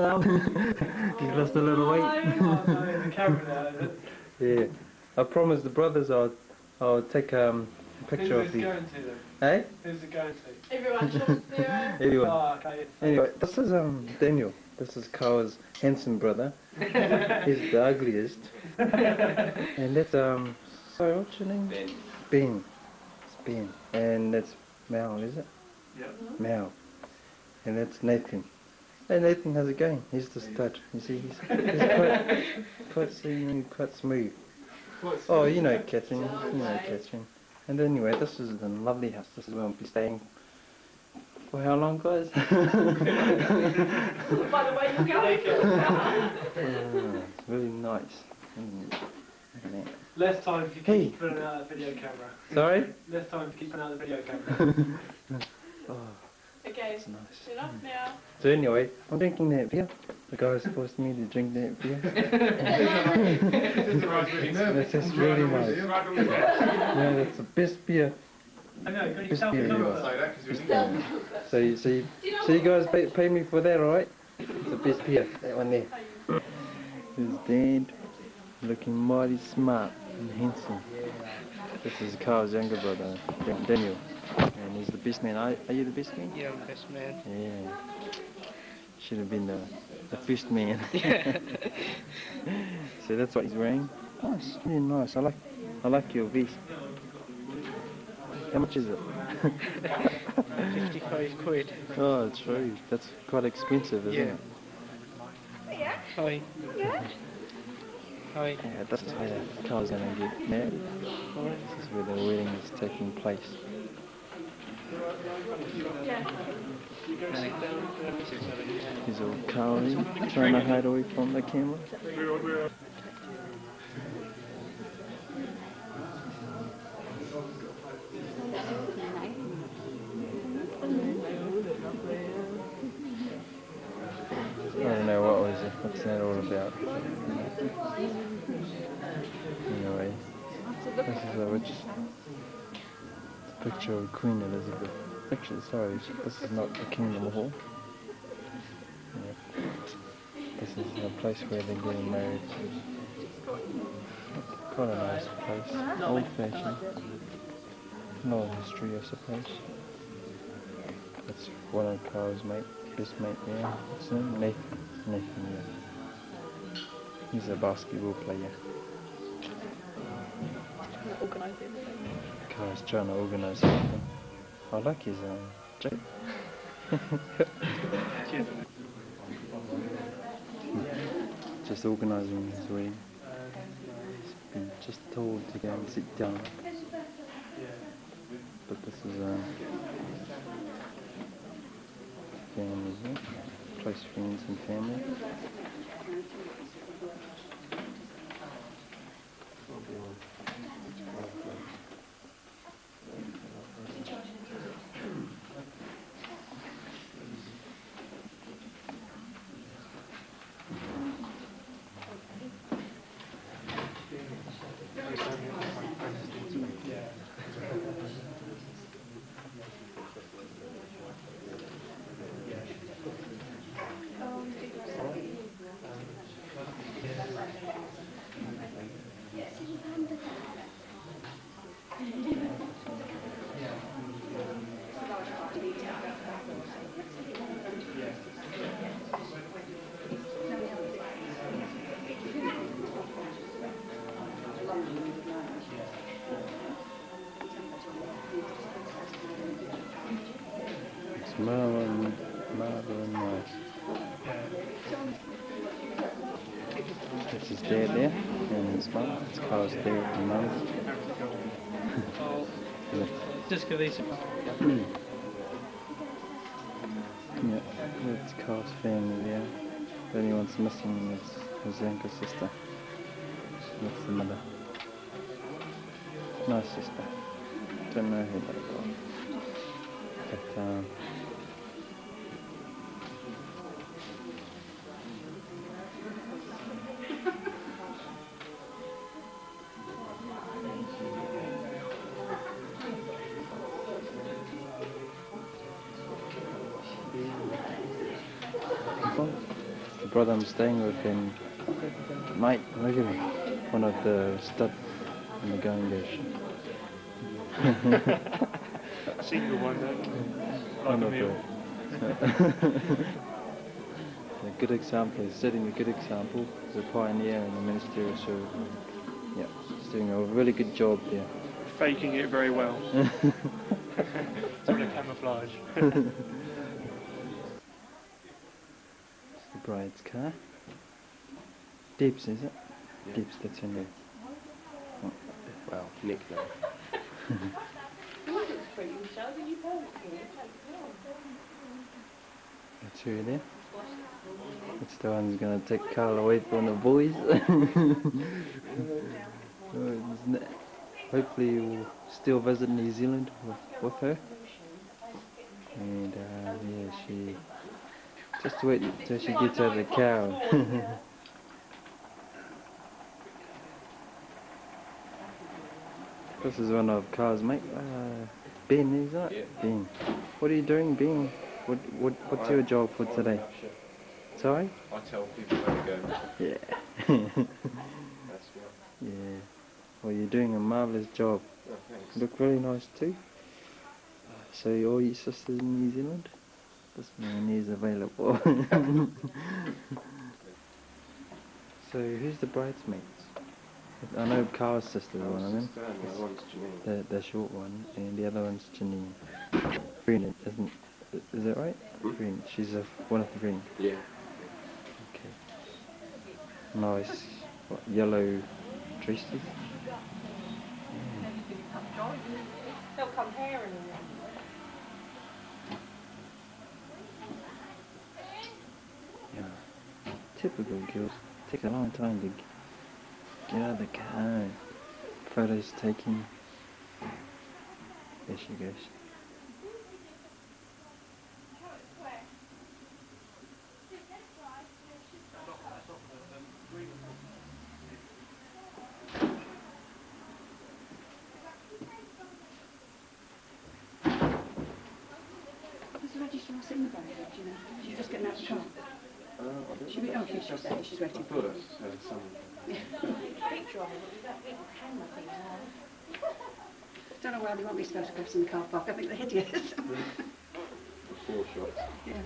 now. He's lost a little weight. Oh no, the camera now. Yeah. I promised the brothers I'll take a picture of Who's the. going to them? Hey? Who's it going to? Everyone talks to Everyone. Oh, okay. Anyway, this is Daniel. This is Carl's handsome brother. He's the ugliest. And that's sorry, what's your name? Ben. Ben. It's Ben. And that's Mal, is it? Yep. Mal. And that's Nathan. Hey Nathan, how's it going? He's the stud. You see, he's quite smooth. Oh, you know Catherine. You know Catherine. And anyway, this is the lovely house. This is where I'll be staying. For how long, guys? By the way you go. It's really nice. Look at that. Less time if you Hey. keep putting out the video camera. Sorry? Less time for keeping out the video camera. Oh, Okay, it's nice. enough now. So anyway, I'm drinking that beer. The guys forced me to drink that beer. That's really nice. Yeah, that's the best beer. I know, can you Best tell me beer something ever. about that? So you guys pay me for that, alright? It's the best beer, that one there. His dad, looking mighty smart and handsome. This is Carl's younger brother, Daniel. And he's the best man. Are you the best man? Yeah, I'm the best man. Yeah. Should have been the first man. So that's what he's wearing. Nice, really nice. I like your vest. How much is it? 55 quid. Oh, true. That's quite expensive, isn't it? Yeah? Hi. Yeah? Hi. Yeah, this is where Carl's gonna get married. This is where the wedding is taking place. Yeah. He's all cowering, trying to hide away from the camera. I don't know what's that all about. Anyway, this is a picture of Queen Elizabeth. Actually, sorry, this is not the Kingdom Hall. Yeah. This is a place where they're getting married. Quite a nice place, old fashioned. No history, I suppose. That's one of Carl's best mate there. What's his name? Nathan, yeah. He's a basketball player. Carl's trying to organise everything. I like his jacket. Just organising his wedding. He's been just told to go and sit down. But this is family here, close friends and family. It's marvelous nice. That's his dad there, and his mum. It's Carl's dad and mum. Yeah. Just because these. Yeah, that's Carl's family there. The only one's missing is his younger sister. That's the mother. Nice sister. Don't know who that was. But the brother I'm staying with, and mate, look at him, one of the stud in the going dish. Single one, though. One Like a of meal. a good example. He's setting a good example. He's a pioneer in the ministerial service. Yeah, he's doing a really good job there. Faking it very well. It's all a camouflage. The bride's car. Dibbs, is it? Yeah. Dibbs, that's her name. Oh. Well, nickname. That's her there. That's the one who's going to take Carl away from the boys. Hopefully he'll still visit New Zealand with her. And yeah, she just wait till she gets out of the car. This is one of Carl's mate, Ben, isn't it? Yeah. Ben. What are you doing, Ben? What's your job for today? Sorry? I tell people where to go. Yeah. That's what. Yeah. Well, you're doing a marvellous job. Oh, thanks. You look really nice too. So all your sisters in New Zealand? This man is available. So who's the bridesmaids? I know Carl's sister's one of them. The one's Janine. The short one, and the other one's Janine. Friend, isn't? Is that right? Friend. She's one of the friends. Yeah. Okay. Nice. What, yellow dresses? They'll come here and Yeah. Typical girls. Takes a long time to get out of the car. Photos taking. There she goes. Is the registrar in the back? Do you know? She's just getting out of the car. She'll be, okay, she's there. She's ready. I thought I had some. picture of it, but that little camera thing now. Don't know why they want these photographs in the car park. I think they're hideous. Four shots. Yeah.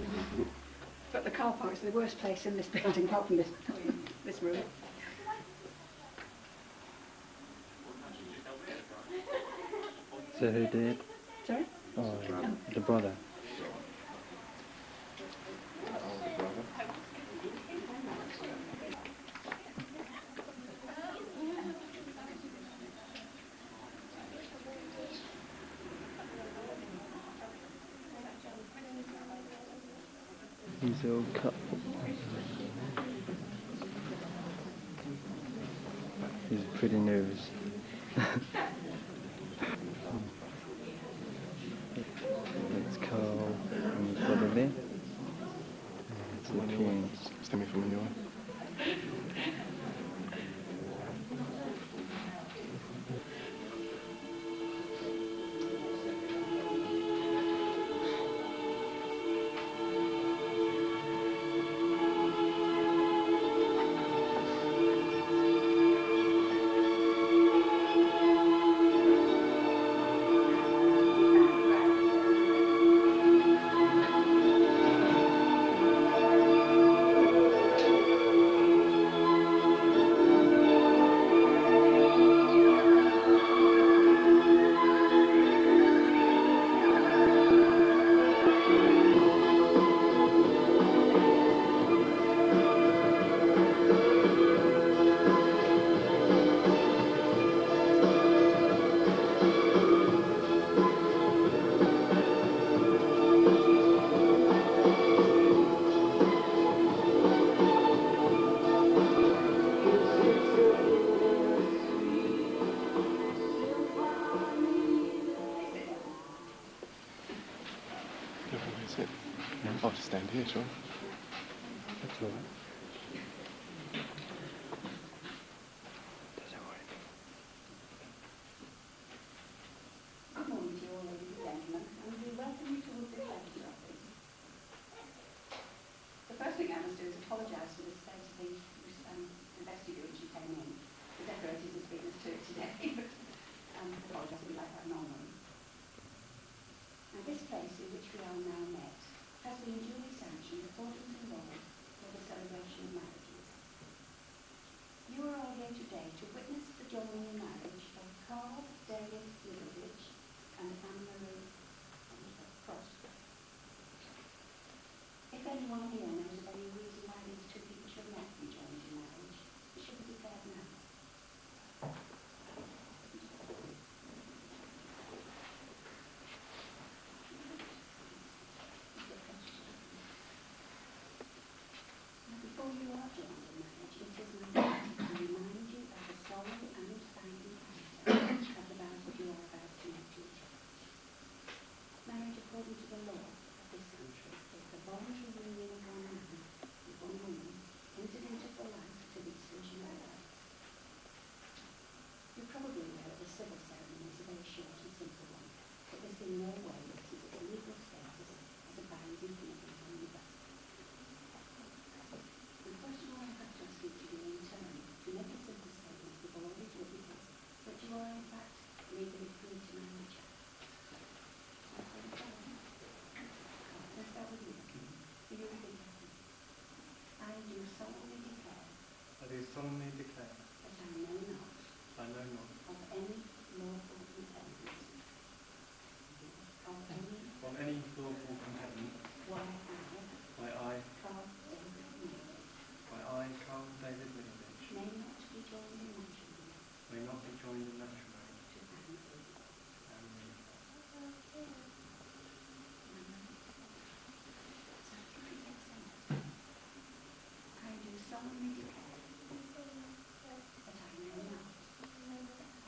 But the car park is the worst place in this building, apart from this room. So who did? Sorry? Oh, the brother. Older brother. He's all cut. He's pretty nervous. That's Carl and his brother there. That's the parents. Stand me from your way. Sit. I'll just stand here, shall I? That's all right. Doesn't worry. Good morning to you all, ladies and gentlemen, and we welcome you to the lecture office. The first thing I must do is apologise for only one here knows of any reason why these two people should not be joined in marriage. It should be declared now. Now, before you are joined in marriage, it is my duty to remind you of the solemn and binding character of the vows that you are about to make to each other. Marriage, according to the law of this country, is the voluntary union of one man and one woman entered into for life to the exclusion of the others. You're probably aware that the civil ceremony is a very short and simple one, but this in no way lessens its legal status as a binding commitment on you both. And first of all, I have to ask you to do in turn to make a simple statement before all these witnesses that you are in fact legally free to marry each other. Let's start with you. Do you repeat after me? I do solemnly declare I do solemnly declare that I know not I know not of any lawful impediment of any lawful impediment why why I, Carl David Milledge, Carl David Middleditch, may not be joined in matrimony may not be joined in matrimony to Anne Marie. to Anne Marie. I do solemnly declare that I know not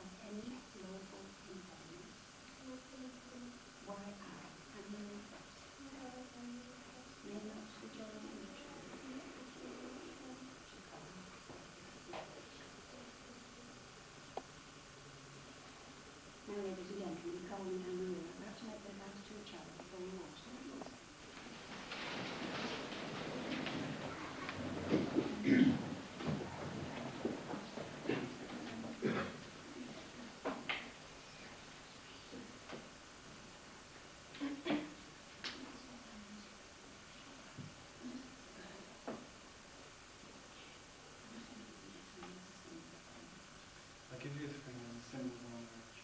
of any lawful impediment why I, Anne Marie Frost, may not be joined in matrimony to Carl David Milledge. Now, ladies and gentlemen, Carl and Anne Marie are about to make their vows to each other before we watch the rules. I give you this ring as a symbol of our marriage.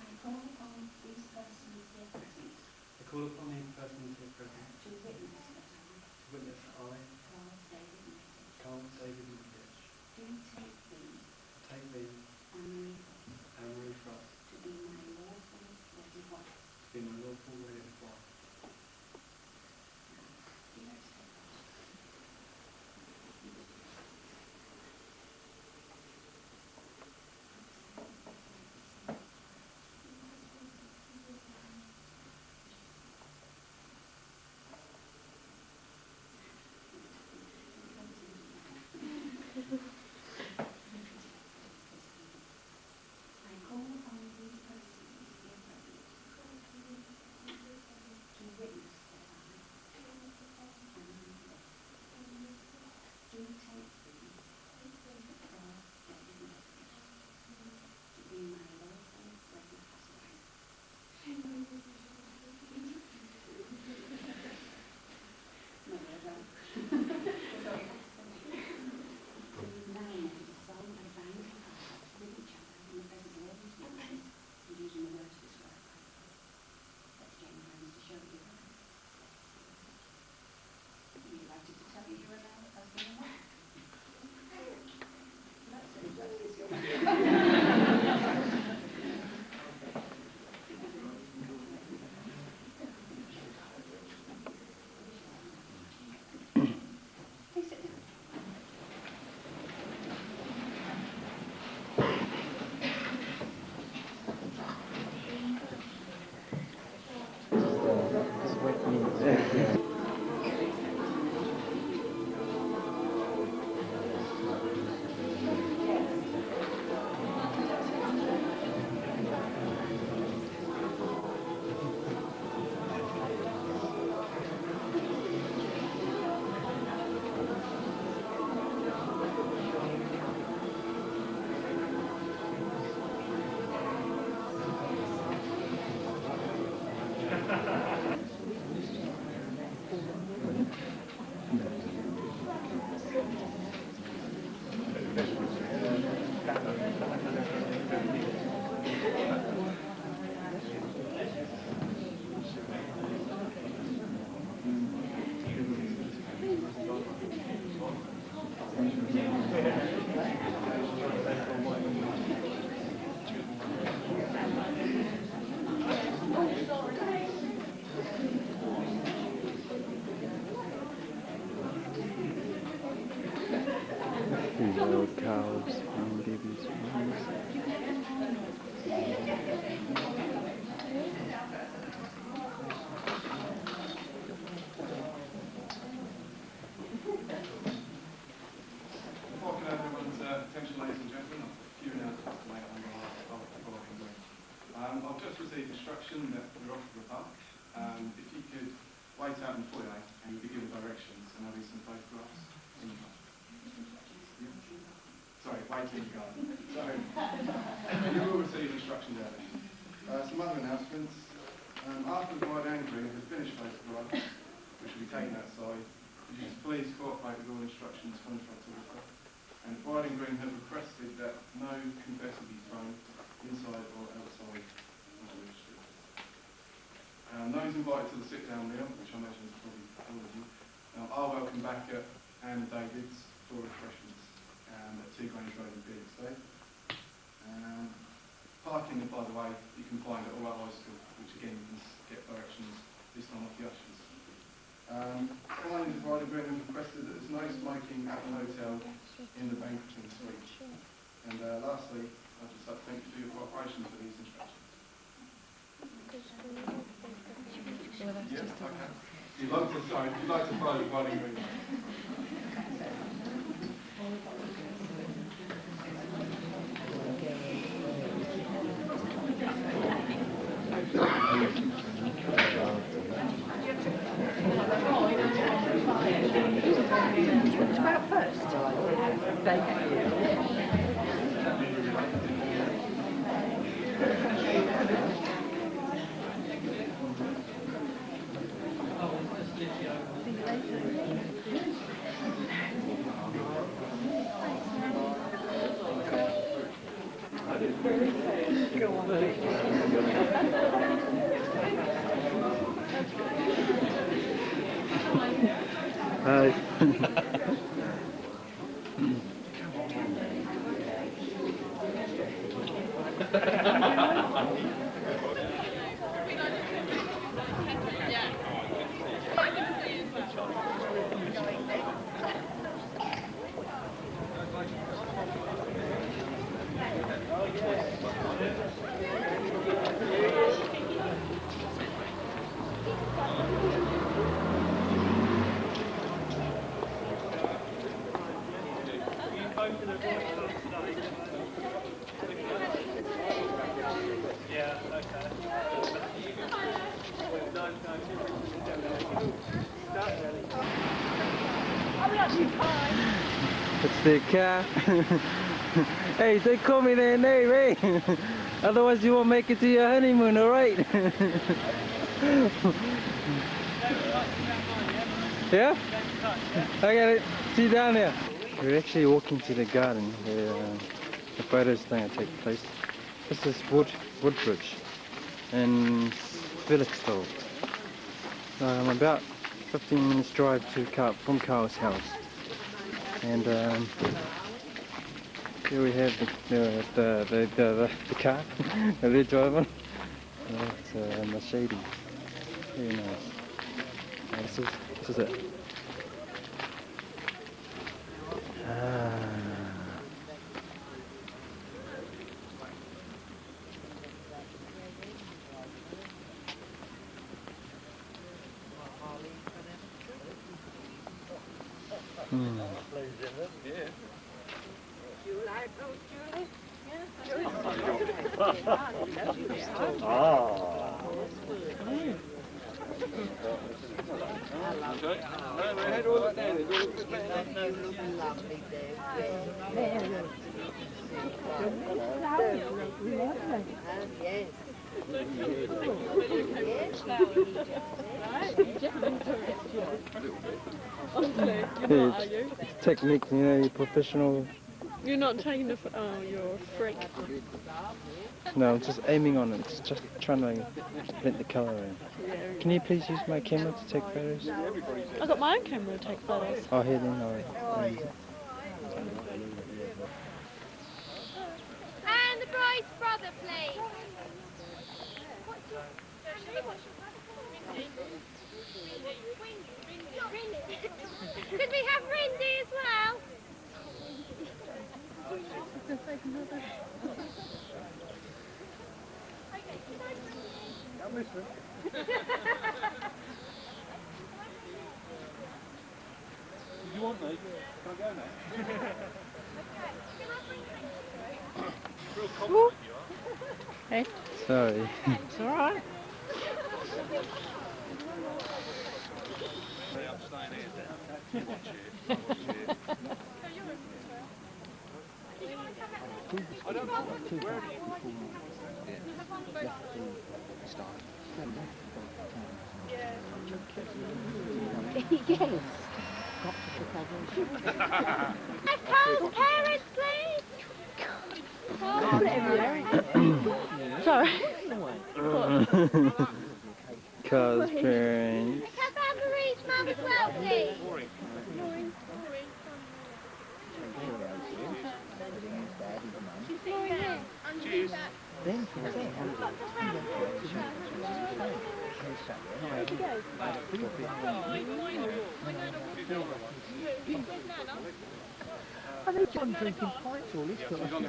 I call upon these persons here present I call upon these persons here present to witness that I, to witness that I, Carl David Milledge, Carl David Middleditch, do take thee, take thee, Anne Marie Frost, Anne Marie Frost, to be my lawful wedded wife. to be my lawful wedded wife. Be very steadfast. I've just received instruction that we're off to the park. If you could wait out in the foyer and you'll be given directions and there'll be some photographs in the garden. Yeah. Sorry, wait in the garden. So, you will receive instructions out there. Some other announcements. After the bride and groom have finished photographs, which will be taken outside, would you please cooperate with all instructions from the photographer. And the bride and groom have requested that no confetti be thrown inside or outside of the registry. Those invited to the sit-down meal, which I imagine is probably all of you, are welcome back at Anne and David's for refreshments at 2 Grange Road in Felixstowe. Parking, by the way, you can find at all at high school, which again you can get directions this time off the ushers. Finally, the bride and groom have requested that there's no smoking at the hotel in the banqueting suite. And lastly, I'd just like to thank you for your cooperation for these instructions. Yeah, okay. If you'd like to follow the bride and groom. Which about first? Hi. It's the car. Hey, don't call me their name, hey? Otherwise you won't make it to your honeymoon, alright? Yeah? I got it. See you down there. We're actually walking to the garden where the photos thing will take place. This is Woodbridge in Felixstowe. About 15 minutes drive to from Carl's house. And here we have the car, the red driver. It's a Mercedes. Very nice. This is it. It's technique, you know, you're professional. You're not taking the... Oh, you're a freak. No, I'm just aiming on it, just trying to blend the colour in. Yeah. Can you please use my camera to take photos? I've got my own camera to take photos. Oh, here then, alright. And the bride's brother, please. Could we have Rindy as well? You want me? Can I go now? Hey? So Sorry. It's all right. Yes. Carl's parents, please. Sorry. Carl's parents. Have Anne-Marie's mum as well, please. I think John drinking pints all this time.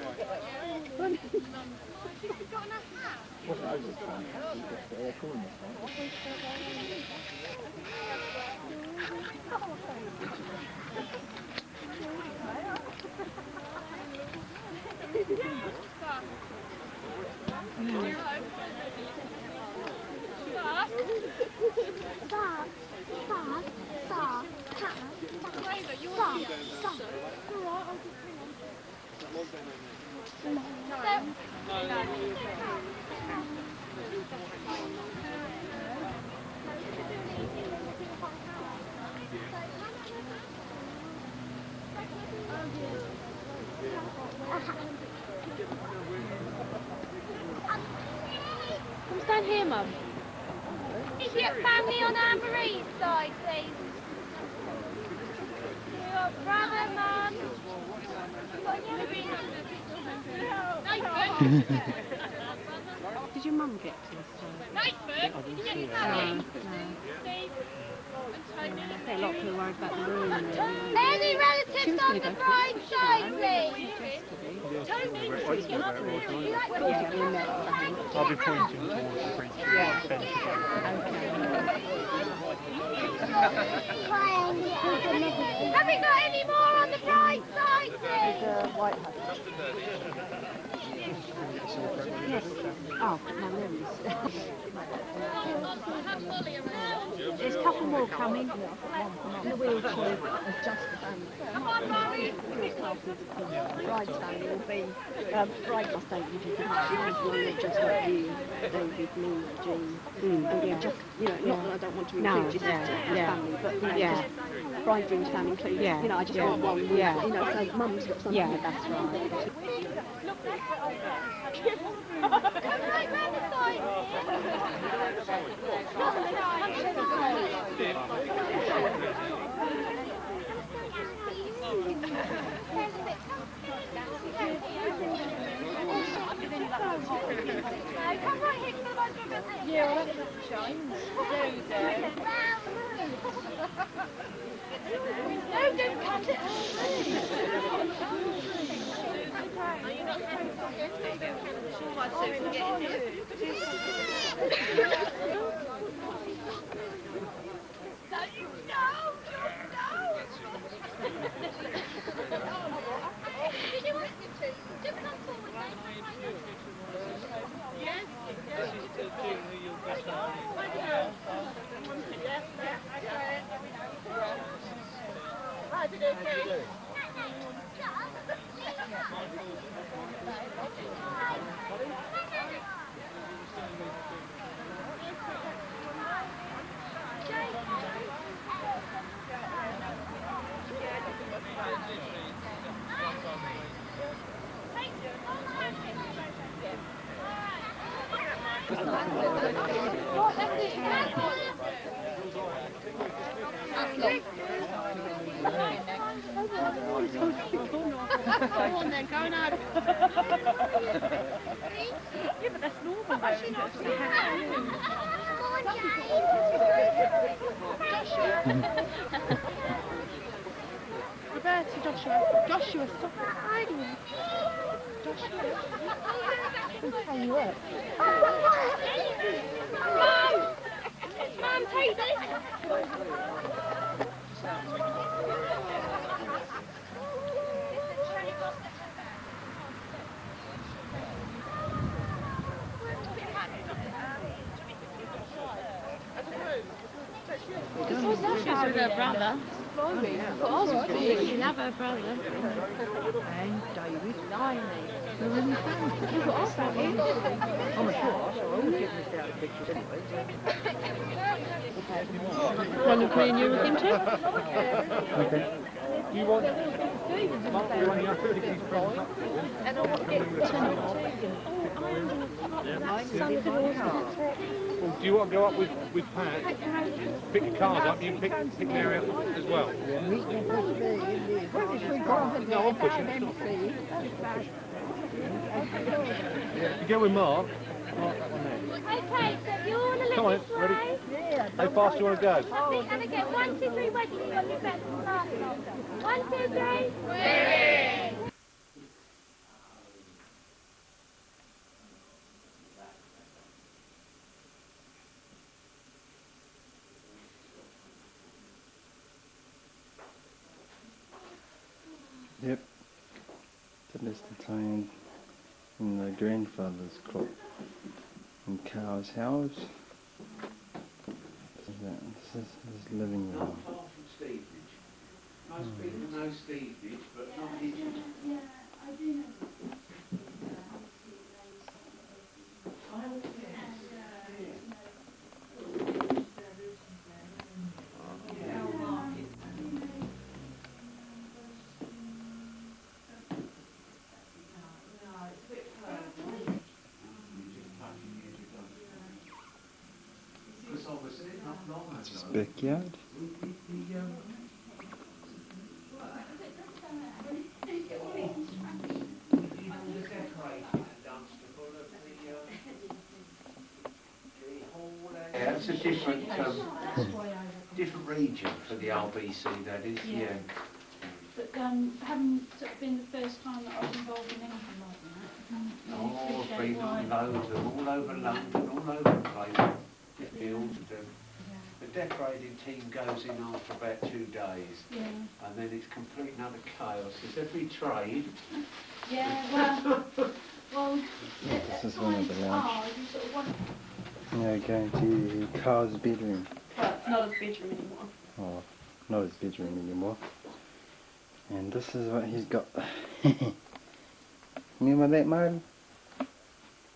Come stand here, Mum. Is your family on Anne-Marie's side, please? Your brother, Mum. Did your mum get to this side? A lot of people worried about the room. Any relatives on the bride's side, please? I'll be pointing towards the principal bench. Have we got any more on the bride's side, please? Yes. Oh, no, there is. There's a couple more coming. In the wheelchair. Come on, Mummy. Bride's family will be. Bride must take you to the just like you, David, me, Jean. Just, you know, not that I don't want to include just family, but you know, just bridegroom's family included. You know, I just want one. You know, so mum's got something. Yeah, that's right. Yeah, well, that's no, don't cut it. Are you not Did you want to? Just come forward, Yes. Go on then, go now. Yeah, but that's normal though, isn't Roberta, Joshua, stop hiding. Joshua. How you work? Mum, take this. with her brother. She'll have her brother. And David. Look what I thought you. I'm sure, I always get missed out of pictures anyway. One of me and you with him too? Okay. You want Mark, you want the other 60s friends? Well, do you want to go up with Pat? Pick your cars up, you can pick an area up as well. No, I'm pushing. It's not you go with Mark. Mark, that one there. Okay, so you all look Come on, this way. ready? How fast do you want to go? I think I'm going to get 1, 2, 3 wedges on your best last. 1, 2, 3. Yep. That is the time in the grandfather's clock in Carl's house. This is his living room. Not far from Stevenage. Most people know Stevenage, but not his. Yeah, I do know. That's his backyard. Yeah, it's a different different region for the RBC, that is, yeah. But haven't sort of been the first time that I was involved in anything like that. Oh, I've been on loads of all over London, all over the place. The fields, the decorating team goes in after about 2 days, and then it's complete and utter chaos. It's every trade. Yeah, well, This is one of the lounge. Yeah, going to Carl's bedroom. But not his bedroom anymore. Oh, not his bedroom anymore. And this is what he's got. Remember that, Martin?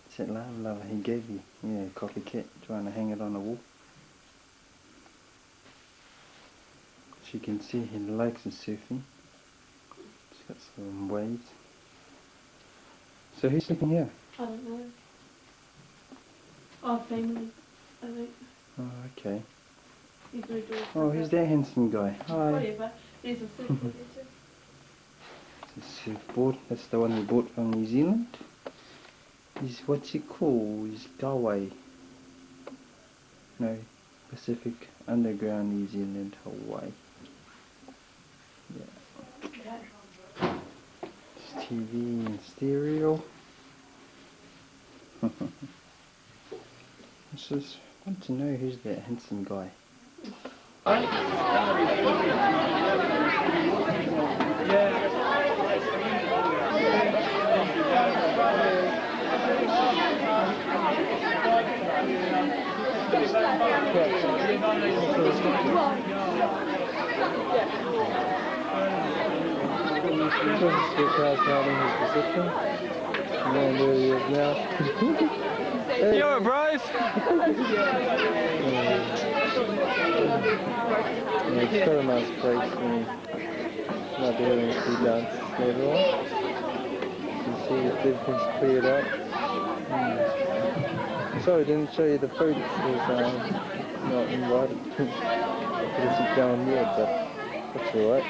It's that lava he gave you. Yeah, copycat, trying to hang it on the wall. As you can see, he likes his surfing. It's got some waves. So who's sleeping here? I don't know. Our family, I think. Oh, okay. He's moved away. Oh, who's that handsome guy? Hi. Whatever. There's a surfboard there too. It's a surfboard. That's the one we bought from New Zealand. Is what's it called? Is Galway? No, Pacific Underground, New Zealand, Hawaii. Yeah. It's TV and stereo. I just want to know who's that handsome guy. You alright, Bryce? Yeah, it's got a nice place and not doing too dance later on. You can see if everything's cleared up. Sorry, I didn't show you the food because not invited. Could have sit down here, but that's alright.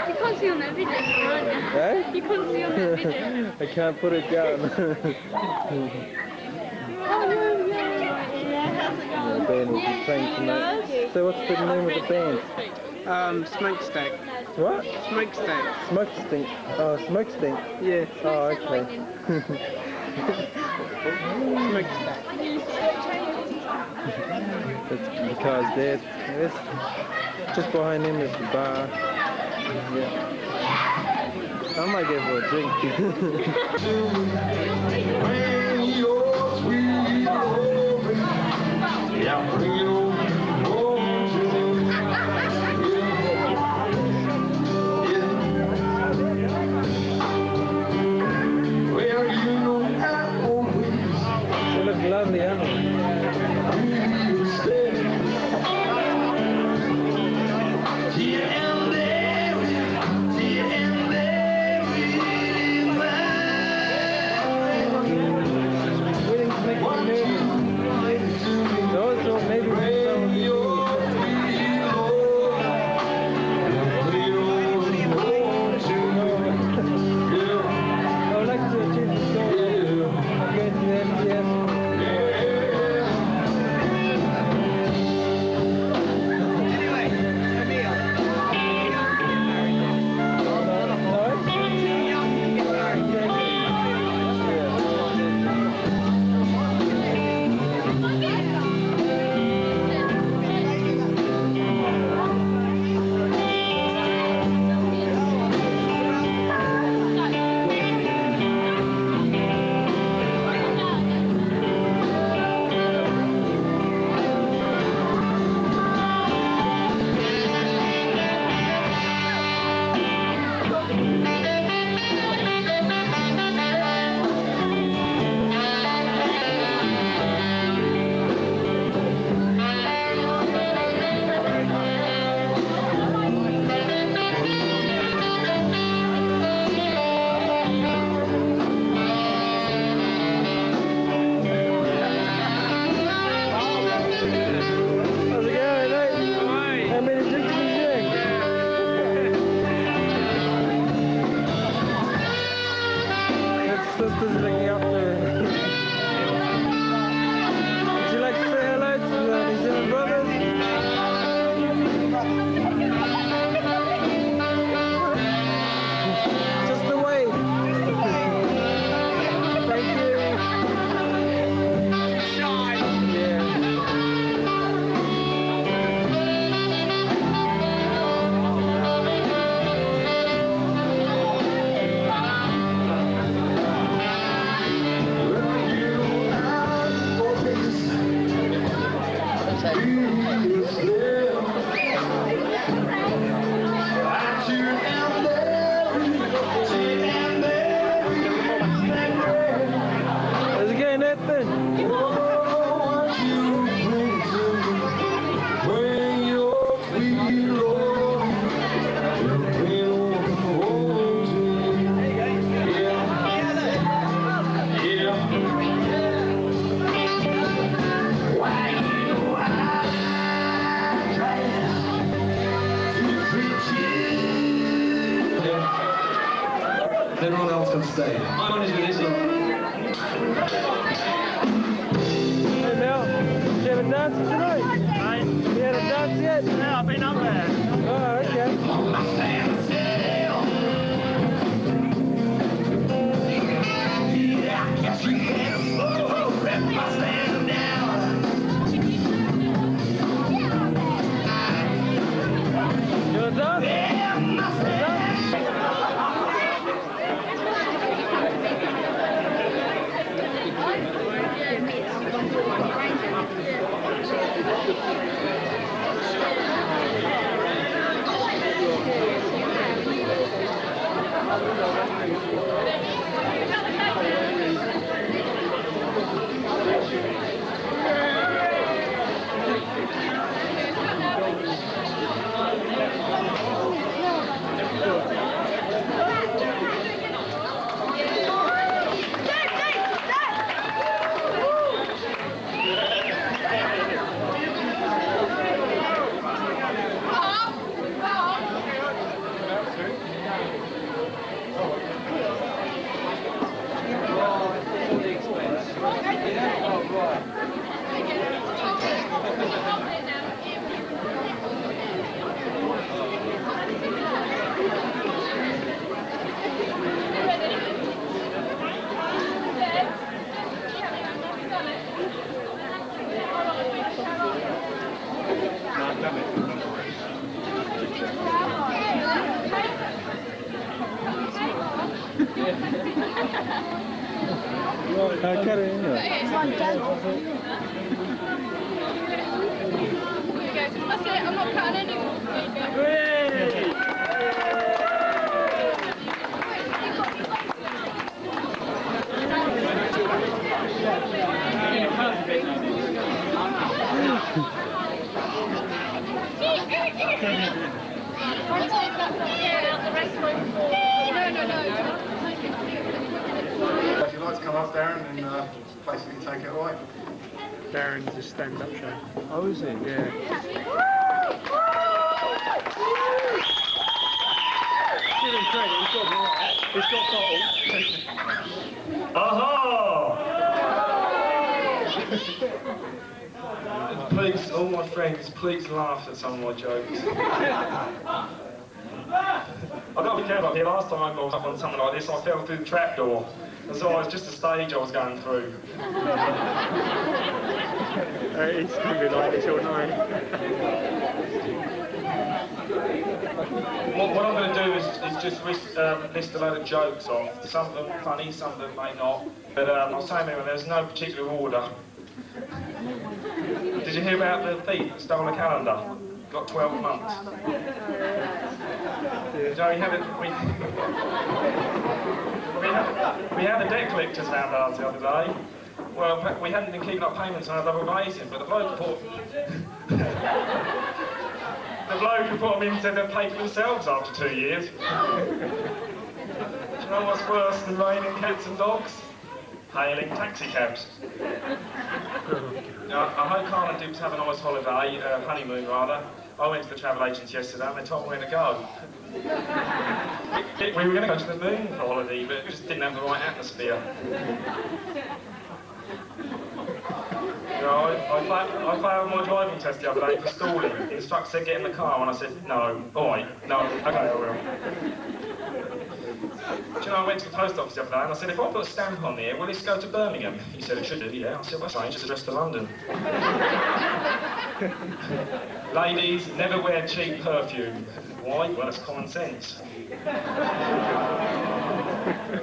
You can't see on that video, can't you? Eh? You can't see on that video. I can't put it down. The band will be playing tonight. So what's the name of the band? Smokestack. What? Smokestack. Smokestack. Oh, Smokestack. Yeah. Oh, okay. Smokestack. That's the car's dead. Yes. Just behind him is the bar. Yeah. I might get for a drink. They look lovely, don't they? Sister's looking after him. Would you like to say hello to the New Zealand brothers? Just a wave. Thank you. Yeah. How's it going, Nathan? Everyone else can stay. My one is with this one. Hey Mel, did you have a dance tonight? You had a dance yet? Yeah, I've been up there. Oh, okay. You want to dance? I'll carry it anyway. I'm not cutting anymore. If you'd like to come up, Darren, and basically take it away. Darren's a stand-up show. Oh, is he? Yeah. Give him credit, he's got Aha! Please, all my friends, please laugh at some of my jokes. I've got to be careful up here. Last time I got up on something like this, I fell through the trapdoor. And so it was just a stage I was going through. It's going to be like this all night. What I'm going to do is just list a load of jokes off. Some of them funny, some of them may not. But I'll say them, there's no particular order. Did you hear about the thief that stole a calendar? Got 12 months. So we had a debt collectors round ours the other day. Well, we hadn't been keeping up payments on our double glazing, but the bloke put them in and said they'd pay for themselves after 2 years. Do you know what's worse than raining cats and dogs? Hailing taxi cabs. I hope Carl and Dibb have a nice holiday, honeymoon rather. I went to the travel agents yesterday and they told me where to go. We were going to go to the moon for holiday, but it just didn't have the right atmosphere. You know, I failed my driving test the other day for stalling. The instructor said get in the car and I said no. Alright, no, okay I will. Do you know, I went to the post office the other day and I said, if I put a stamp on here, will this go to Birmingham? He said, it should do, yeah. I said, well, strange, it's addressed to London. Ladies, never wear cheap perfume. Why? Well, it's common sense.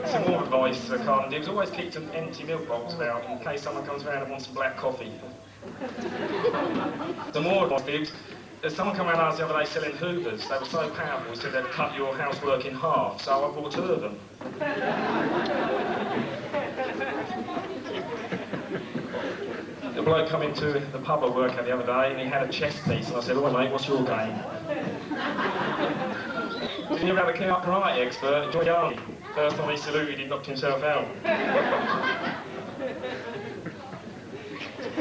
Some more advice to Carl and Dibb, always keep an empty milk box about in case someone comes around and wants some black coffee. Some more advice, Dibb. There's someone come around us the other day selling Hoovers. They were so powerful, he said they'd cut your housework in half, so I bought 2 of them. The bloke come into the pub I work at the other day and he had a chess piece and I said, oh mate, what's your game? Did you hear about the karate expert, Johnny Army? First time he saluted, he knocked himself out. I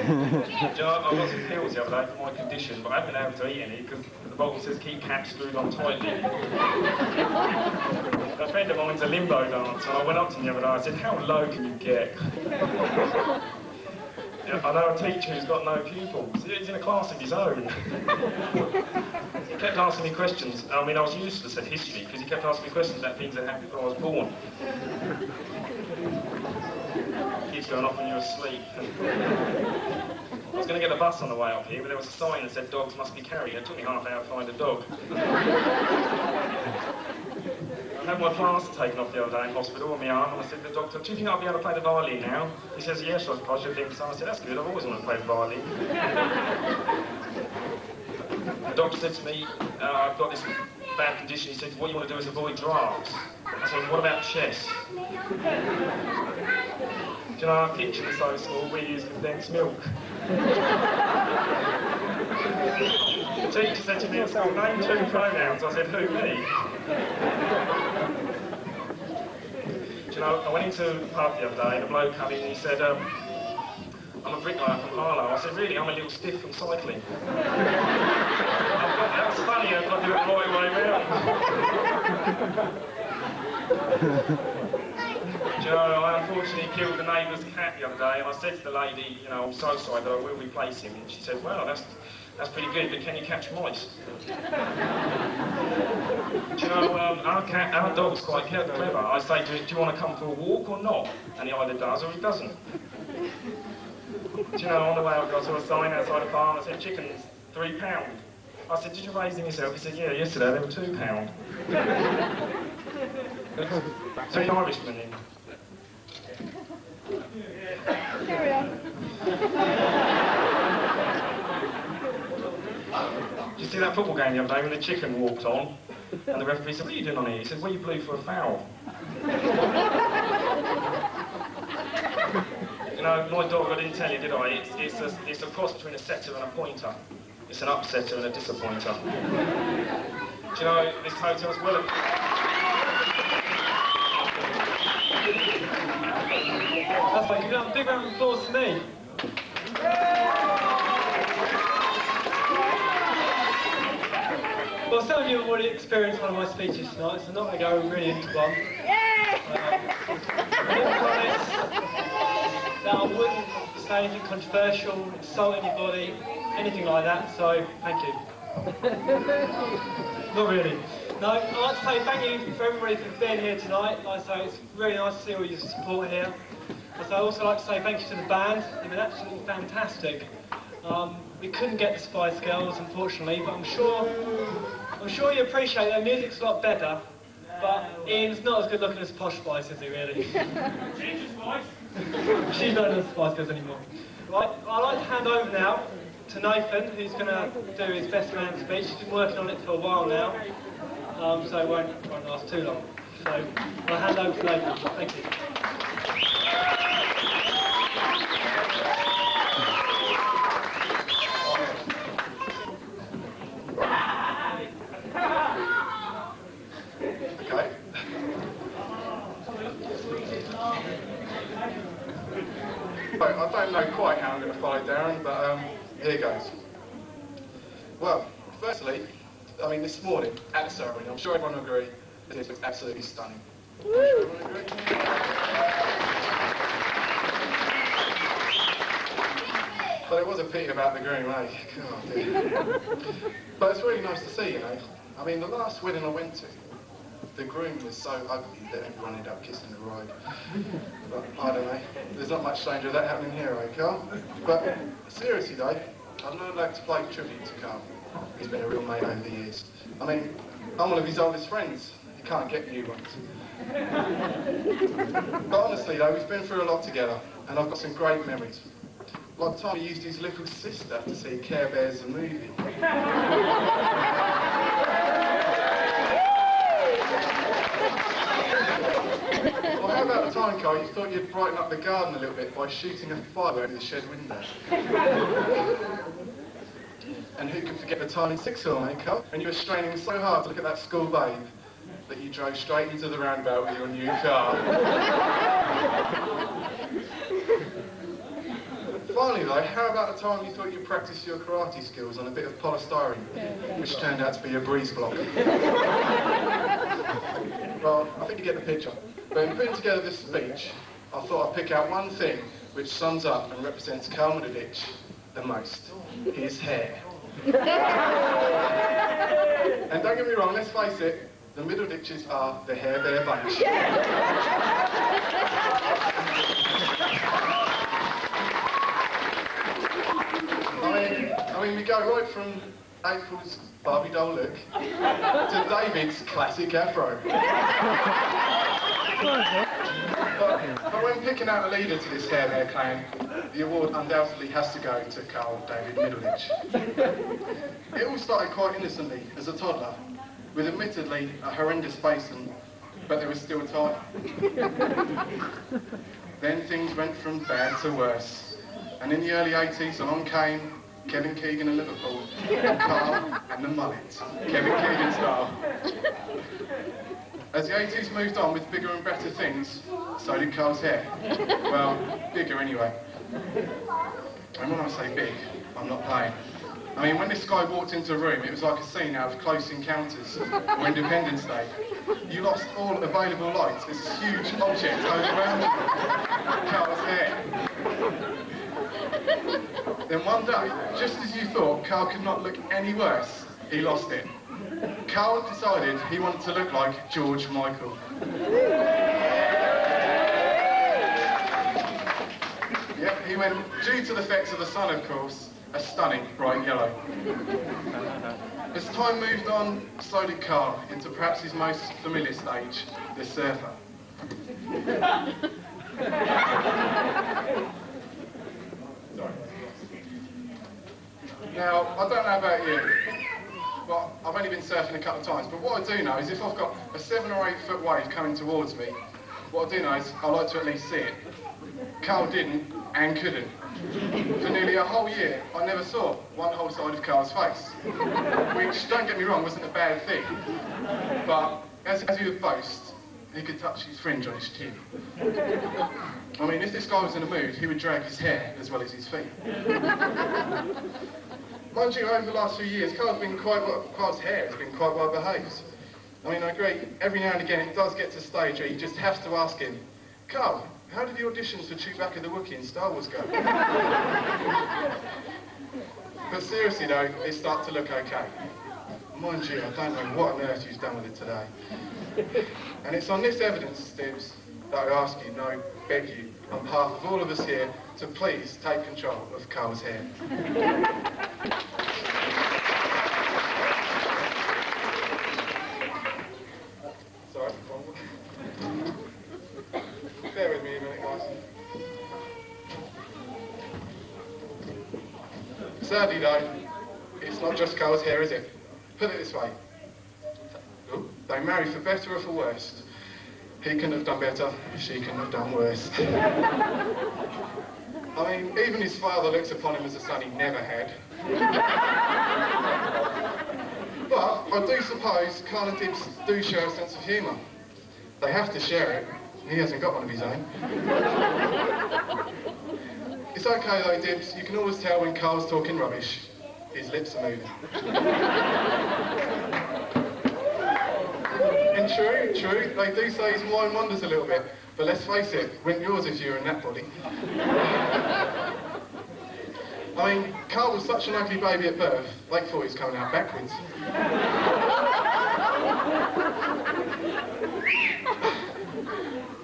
got some pills the other day for my condition, but I haven't been able to eat any because the bottle says keep caps screwed on tightly. A friend of mine's a limbo dancer, and I went up to him the other day and I said, how low can you get? I know a teacher who's got no pupils. He's in a class of his own. He kept asking me questions. I mean, I was useless at history because he kept asking me questions about things that happened before I was born. Kids going off when you're asleep. I was going to get a bus on the way up here, but there was a sign that said dogs must be carried. It took me half an hour to find a dog. I had my plaster taken off the other day in hospital on my arm, and I said to the doctor, do you think I'll be able to play the violin now? He says, yes, I should think so. I said, that's good, I've always wanted to play the violin. The doctor said to me, I've got this bad condition. He said, what you want to do is avoid drafts. I said, what about chess? Do you know, our kitchen is so small, we use condensed milk. The teacher said to me at school, name 2 pronouns. I said, who, me? Do you know, I went into the pub the other day and a bloke came in and he said, I'm a bricklayer from Harlow. I said, really? I'm a little stiff from cycling. That's funny, I've got to do it the right way round. Do you know, I unfortunately killed the neighbour's cat the other day, and I said to the lady, you know, I'm so sorry that I will replace him. And she said, well, that's pretty good, but can you catch mice? Do you know, our dog's quite clever. I say to it, do you want to come for a walk or not? And he either does or he doesn't. Do you know, on the way I got to a sign outside the farm that said, chickens, £3. I said, did you raise them yourself? He said, yeah, yesterday they were £2. 3 Irishmen in. Did you see that football game the other day when the chicken walked on and the referee said, what are you doing on here? He said, well, you blew for a foul. You know, my dog, I didn't tell you, did I? It's a cross between a setter and a pointer. It's an upsetter and a disappointer. Do you know, this hotel's well... That's right, you can have a big round of applause for me. Well, some of you have already experienced one of my speeches tonight, so I'm not going to go really into one. I promise that I wouldn't say anything controversial, insult anybody, anything like that, so thank you. Not really. No, I'd like to say thank you for everybody for being here tonight. Like I say, it's really nice to see all your support here. I'd also like to say thank you to the band. They've been absolutely fantastic. We couldn't get the Spice Girls, unfortunately, but I'm sure you appreciate their music's a lot better. But Ian's not as good looking as Posh Spice, is he really? She's a Spice. She's not as Spice Girls anymore. Right, I'd like to hand over now to Nathan, who's going to do his best man speech. He's been working on it for a while now, so it won't last too long. So I'll hand over to Nathan. Thank you. Okay. Right, I don't know quite how I'm going to follow Darren, but here goes. Well, firstly, I mean, this morning at the ceremony, I'm sure everyone will agree that it was absolutely stunning. Everyone agree? But it was a pity about the groom, eh? God, dear. But it's really nice to see, you know. I mean, the last wedding I went to, the groom was so ugly that everyone ended up kissing the bride. But I don't know, there's not much danger of that happening here, eh, Carl? But seriously though, I'd really like to play tribute to Carl. He's been a real mate over the years. I mean, I'm one of his oldest friends. He can't get new ones. But honestly though, we've been through a lot together, and I've got some great memories. Like the time he used his little sister to see Care Bears the movie. Well, how about the time, Carl, you thought you'd brighten up the garden a little bit by shooting a fire over the shed window? And who could forget the time in sixth form, eh, Carl? And you were straining so hard to look at that school babe that you drove straight into the roundabout with your new car. Finally though, how about the time you thought you'd practice your karate skills on a bit of polystyrene, which turned out to be a breeze block? Well, I think you get the picture. But in putting together this speech, I thought I'd pick out one thing which sums up and represents Carl Middleditch the most. His hair. And don't get me wrong, let's face it, the Middleditches are the hair bear bunch. I mean, we go right from April's Barbie doll look to David's classic afro. But when picking out a leader to this hair bear clan, the award undoubtedly has to go to Carl David Middleditch. It all started quite innocently as a toddler, with admittedly a horrendous basin, but there was still time. Then things went from bad to worse, and in the early 80s along came Kevin Keegan of Liverpool, and Carl and the mullet, Kevin Keegan style. As the 80s moved on with bigger and better things, so did Carl's hair. Well, bigger anyway. And when I say big, I'm not playing. I mean, when this guy walked into a room, it was like a scene out of Close Encounters or Independence Day. You lost all available light as this huge object hung around you. Carl's hair. Then one day, just as you thought Carl could not look any worse, he lost it. Carl decided he wanted to look like George Michael. Yep, he went, due to the effects of the sun, of course, a stunning bright yellow. As time moved on, so did Carl, into perhaps his most familiar stage, the surfer. happened a couple of times, but what I do know is if I've got a 7 or 8 foot wave coming towards me, what I do know is I like to at least see it. Carl didn't and couldn't. For nearly a whole year, I never saw one whole side of Carl's face, which, don't get me wrong, wasn't a bad thing. But as he would boast, he could touch his fringe on his chin. I mean, if this guy was in a mood, he would drag his hair as well as his feet. Mind you, over the last few years, Carl's hair has been quite well behaved. I mean, I agree, every now and again it does get to a stage where you just have to ask him, Carl, how did the auditions for Chewbacca the Wookiee in Star Wars go? But seriously though, it starts to look okay. Mind you, I don't know what on earth you've done with it today. And it's on this evidence, Dibbs, that I ask you, no, beg you, on behalf of all of us here, to please take control of Carl's hair. Sorry, bear with me a minute, guys. Sadly though, it's not just Carl's hair, is it? Put it this way. They marry for better or for worse. He couldn't have done better, she couldn't have done worse. I mean, even his father looks upon him as a son he never had. But I do suppose Carl and Dibbs do share a sense of humour. They have to share it. He hasn't got one of his own. It's okay though, Dibbs. You can always tell when Carl's talking rubbish. His lips are moving. And true, they do say his mind wanders a little bit. But let's face it, wouldn't yours if you were in that body. I mean, Carl was such an ugly baby at birth, they thought he was coming out backwards.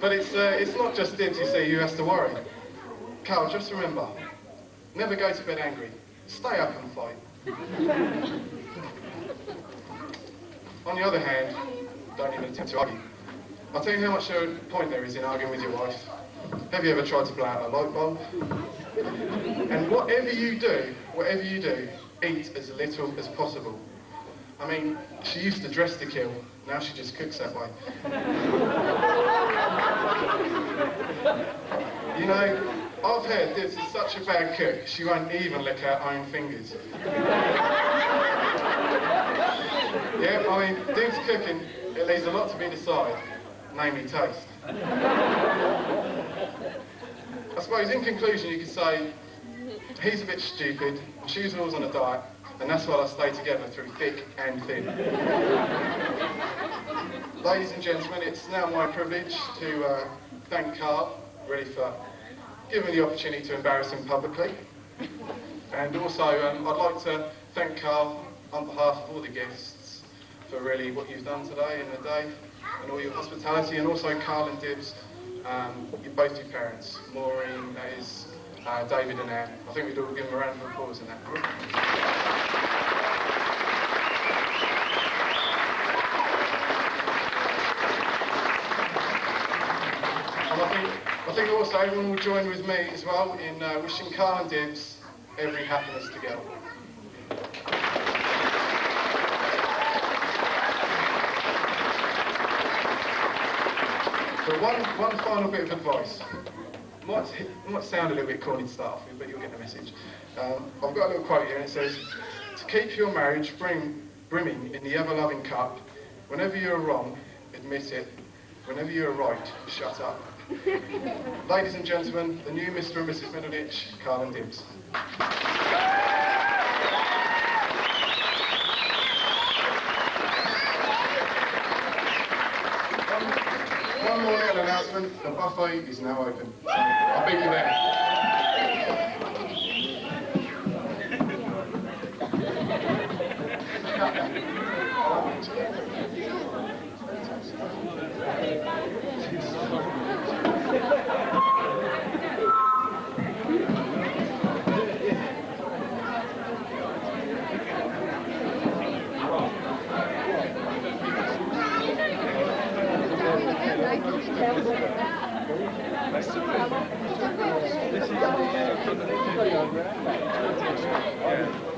But it's not just Dibbs, you see, who has to worry. Carl, just remember, never go to bed angry. Stay up and fight. On the other hand, don't even attempt to argue. I'll tell you how much point there is in arguing with your wife. Have you ever tried to blow out a light bulb? And whatever you do, eat as little as possible. I mean, she used to dress to kill, now she just cooks that way. You know, I've heard Dibbs is such a bad cook, she won't even lick her own fingers. Yeah, I mean, Dibbs cooking, it leaves a lot to be desired, namely taste. I suppose in conclusion you could say, he's a bit stupid, and she's always on a diet, and that's why I stay together through thick and thin. Ladies and gentlemen, it's now my privilege to thank Carl, really, for giving me the opportunity to embarrass him publicly. And also, I'd like to thank Carl on behalf of all the guests for really what you've done today in the day, and all your hospitality, and also Carl and Dibbs, both your parents, Maureen, that is, David and Anne. I think we'd all give them a round of applause in that group. And I think also everyone will join with me as well in wishing Carl and Dibbs every happiness together. But one final bit of advice. Might sound a little bit corny to start off with, but you'll get the message. I've got a little quote here, and it says, "To keep your marriage brimming in the ever-loving cup, whenever you're wrong, admit it. Whenever you're right, shut up." Ladies and gentlemen, the new Mr. and Mrs. Middleditch, Carl and Dibbs. One more little announcement, the buffet is now open. So I'll beat you there. This is the